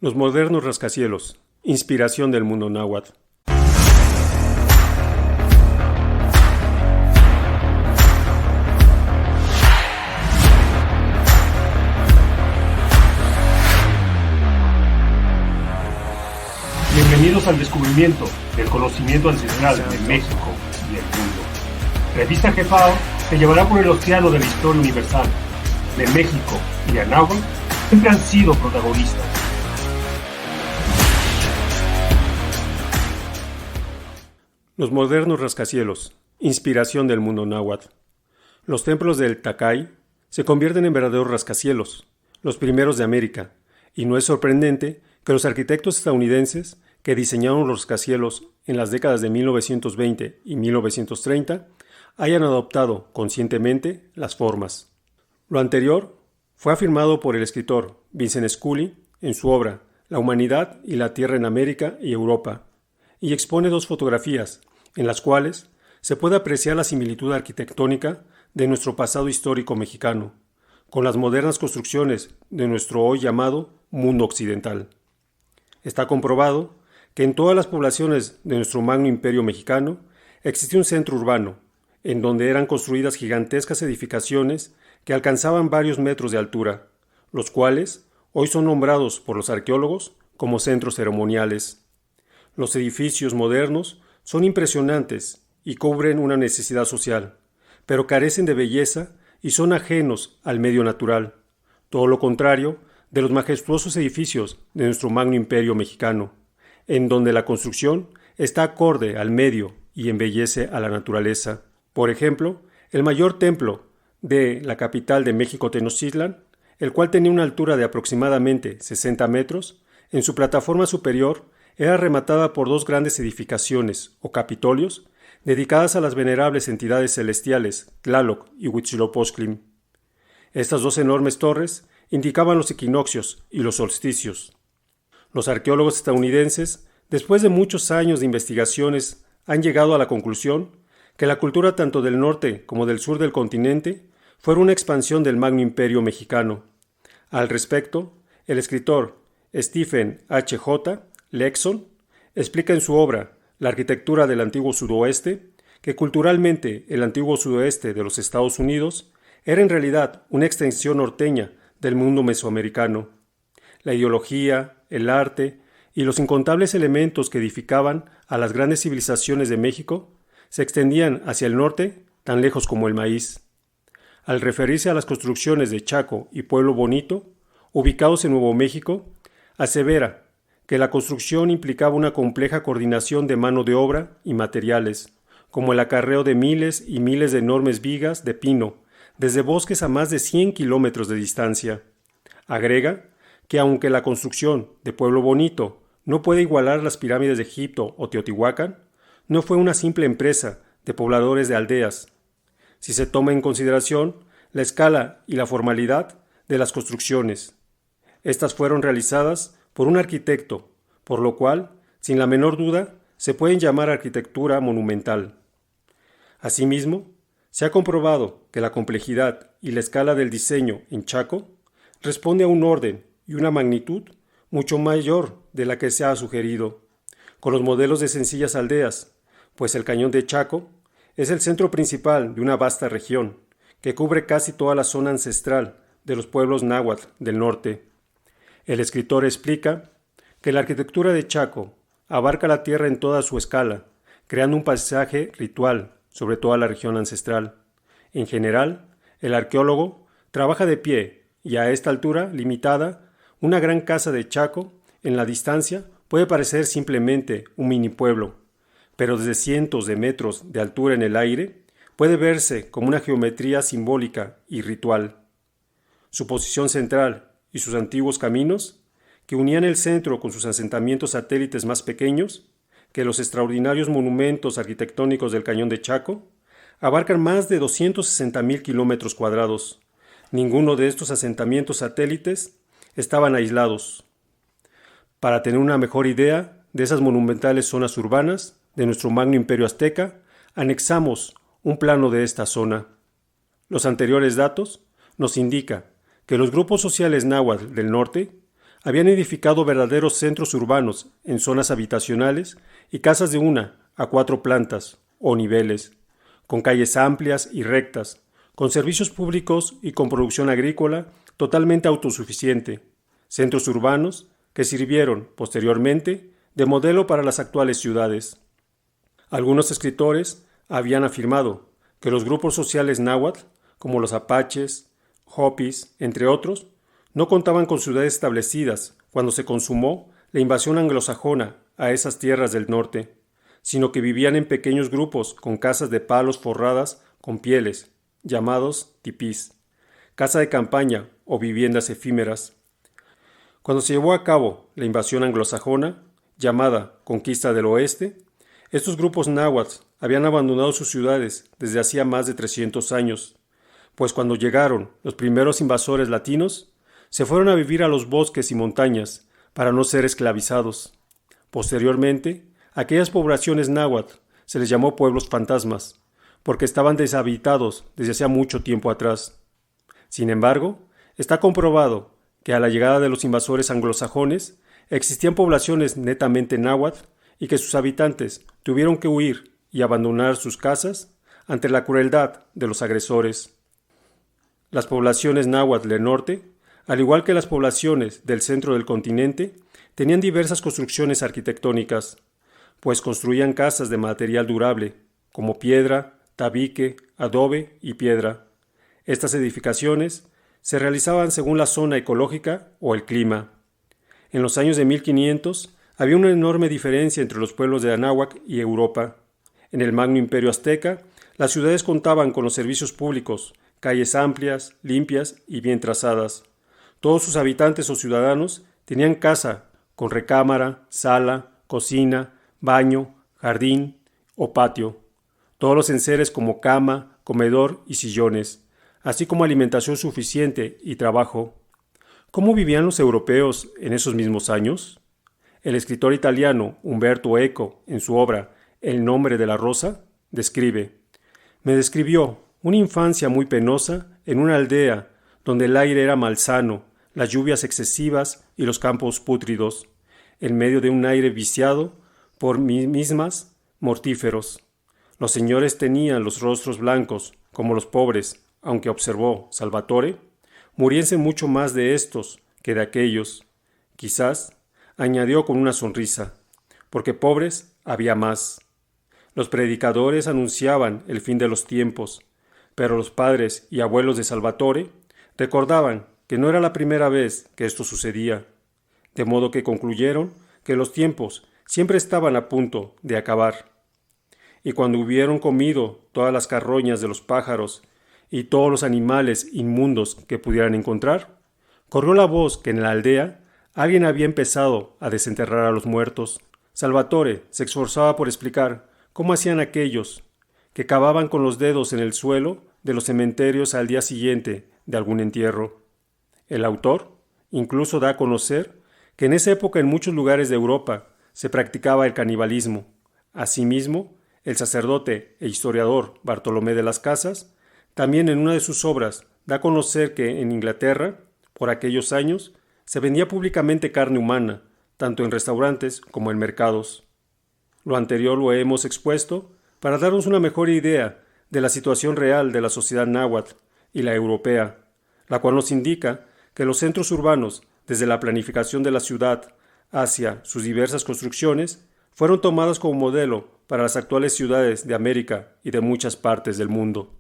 Los modernos rascacielos, inspiración del mundo náhuatl. Bienvenidos al descubrimiento del conocimiento ancestral de México y el mundo. Revista Jefao te llevará por el océano de la historia universal. De México y Anáhuac siempre han sido protagonistas. Los modernos rascacielos, inspiración del mundo náhuatl. Los templos del Tacay se convierten en verdaderos rascacielos, los primeros de América, y no es sorprendente que los arquitectos estadounidenses que diseñaron los rascacielos en las décadas de 1920 y 1930 hayan adoptado conscientemente las formas. Lo anterior fue afirmado por el escritor Vincent Scully en su obra La humanidad y la tierra en América y Europa, y expone dos fotografías en las cuales se puede apreciar la similitud arquitectónica de nuestro pasado histórico mexicano con las modernas construcciones de nuestro hoy llamado mundo occidental. Está comprobado que en todas las poblaciones de nuestro magno imperio mexicano existía un centro urbano, en donde eran construidas gigantescas edificaciones que alcanzaban varios metros de altura, los cuales hoy son nombrados por los arqueólogos como centros ceremoniales. Los edificios modernos son impresionantes y cubren una necesidad social, pero carecen de belleza y son ajenos al medio natural, todo lo contrario de los majestuosos edificios de nuestro magno imperio mexicano, en donde la construcción está acorde al medio y embellece a la naturaleza. Por ejemplo, el mayor templo de la capital de México, Tenochtitlan, el cual tenía una altura de aproximadamente 60 metros, en su plataforma superior era rematada por dos grandes edificaciones o capitolios dedicadas a las venerables entidades celestiales Tlaloc y Huitzilopochtli. Estas dos enormes torres indicaban los equinoccios y los solsticios. Los arqueólogos estadounidenses, después de muchos años de investigaciones, han llegado a la conclusión que la cultura tanto del norte como del sur del continente fue una expansión del magno imperio mexicano. Al respecto, el escritor Stephen H.J. Lexon explica en su obra La arquitectura del antiguo sudoeste que culturalmente el antiguo sudoeste de los Estados Unidos era en realidad una extensión norteña del mundo mesoamericano. La ideología, el arte y los incontables elementos que edificaban a las grandes civilizaciones de México se extendían hacia el norte tan lejos como el maíz. Al referirse a las construcciones de Chaco y Pueblo Bonito, ubicados en Nuevo México, asevera que la construcción implicaba una compleja coordinación de mano de obra y materiales, como el acarreo de miles y miles de enormes vigas de pino, desde bosques a más de 100 kilómetros de distancia. Agrega que aunque la construcción de Pueblo Bonito no puede igualar las pirámides de Egipto o Teotihuacán, no fue una simple empresa de pobladores de aldeas. Si se toma en consideración la escala y la formalidad de las construcciones, estas fueron realizadas por un arquitecto, por lo cual, sin la menor duda, se pueden llamar arquitectura monumental. Asimismo, se ha comprobado que la complejidad y la escala del diseño en Chaco responde a un orden y una magnitud mucho mayor de la que se ha sugerido, con los modelos de sencillas aldeas, pues el Cañón de Chaco es el centro principal de una vasta región que cubre casi toda la zona ancestral de los pueblos náhuatl del norte. El escritor explica que la arquitectura de Chaco abarca la tierra en toda su escala, creando un paisaje ritual sobre toda la región ancestral. En general, el arqueólogo trabaja de pie y a esta altura limitada, una gran casa de Chaco en la distancia puede parecer simplemente un mini pueblo, pero desde cientos de metros de altura en el aire puede verse como una geometría simbólica y ritual. Su posición central y sus antiguos caminos, que unían el centro con sus asentamientos satélites más pequeños, que los extraordinarios monumentos arquitectónicos del Cañón de Chaco, abarcan más de 260,000 kilómetros cuadrados. Ninguno de estos asentamientos satélites estaban aislados. Para tener una mejor idea de esas monumentales zonas urbanas de nuestro magno imperio azteca, anexamos un plano de esta zona. Los anteriores datos nos indican que los grupos sociales náhuatl del norte habían edificado verdaderos centros urbanos en zonas habitacionales y casas de 1 a 4 plantas o niveles, con calles amplias y rectas, con servicios públicos y con producción agrícola totalmente autosuficiente, centros urbanos que sirvieron, posteriormente, de modelo para las actuales ciudades. Algunos escritores habían afirmado que los grupos sociales náhuatl, como los apaches, hopis, entre otros, no contaban con ciudades establecidas cuando se consumó la invasión anglosajona a esas tierras del norte, sino que vivían en pequeños grupos con casas de palos forradas con pieles, llamados tipís, casa de campaña o viviendas efímeras. Cuando se llevó a cabo la invasión anglosajona, llamada Conquista del Oeste, estos grupos náhuatl habían abandonado sus ciudades desde hacía más de 300 años, pues cuando llegaron los primeros invasores latinos, se fueron a vivir a los bosques y montañas para no ser esclavizados. Posteriormente, a aquellas poblaciones náhuatl se les llamó pueblos fantasmas, porque estaban deshabitados desde hacía mucho tiempo atrás. Sin embargo, está comprobado que a la llegada de los invasores anglosajones existían poblaciones netamente náhuatl y que sus habitantes tuvieron que huir y abandonar sus casas ante la crueldad de los agresores. Las poblaciones náhuatl del norte, al igual que las poblaciones del centro del continente, tenían diversas construcciones arquitectónicas, pues construían casas de material durable, como piedra, tabique, adobe y piedra. Estas edificaciones se realizaban según la zona ecológica o el clima. En los años de 1500 había una enorme diferencia entre los pueblos de Anáhuac y Europa. En el Magno Imperio Azteca, las ciudades contaban con los servicios públicos, calles amplias, limpias y bien trazadas. Todos sus habitantes o ciudadanos tenían casa con recámara, sala, cocina, baño, jardín o patio. Todos los enseres como cama, comedor y sillones, así como alimentación suficiente y trabajo. ¿Cómo vivían los europeos en esos mismos años? El escritor italiano Umberto Eco, en su obra El nombre de la rosa, describe: «Me describió una infancia muy penosa en una aldea donde el aire era malsano, las lluvias excesivas y los campos pútridos, en medio de un aire viciado por mismas mortíferos. Los señores tenían los rostros blancos, como los pobres, aunque observó Salvatore, muriesen mucho más de estos que de aquellos. Quizás, añadió con una sonrisa, porque pobres había más. Los predicadores anunciaban el fin de los tiempos, pero los padres y abuelos de Salvatore recordaban que no era la primera vez que esto sucedía, de modo que concluyeron que los tiempos siempre estaban a punto de acabar. Y cuando hubieron comido todas las carroñas de los pájaros y todos los animales inmundos que pudieran encontrar, corrió la voz que en la aldea alguien había empezado a desenterrar a los muertos. Salvatore se esforzaba por explicar cómo hacían aquellos que cavaban con los dedos en el suelo de los cementerios al día siguiente de algún entierro. El autor incluso da a conocer que en esa época en muchos lugares de Europa se practicaba el canibalismo. Asimismo, el sacerdote e historiador Bartolomé de las Casas, también en una de sus obras, da a conocer que en Inglaterra, por aquellos años, se vendía públicamente carne humana, tanto en restaurantes como en mercados. Lo anterior lo hemos expuesto para darnos una mejor idea de la situación real de la sociedad náhuatl y la europea, la cual nos indica que los centros urbanos, desde la planificación de la ciudad hacia sus diversas construcciones, fueron tomadas como modelo para las actuales ciudades de América y de muchas partes del mundo.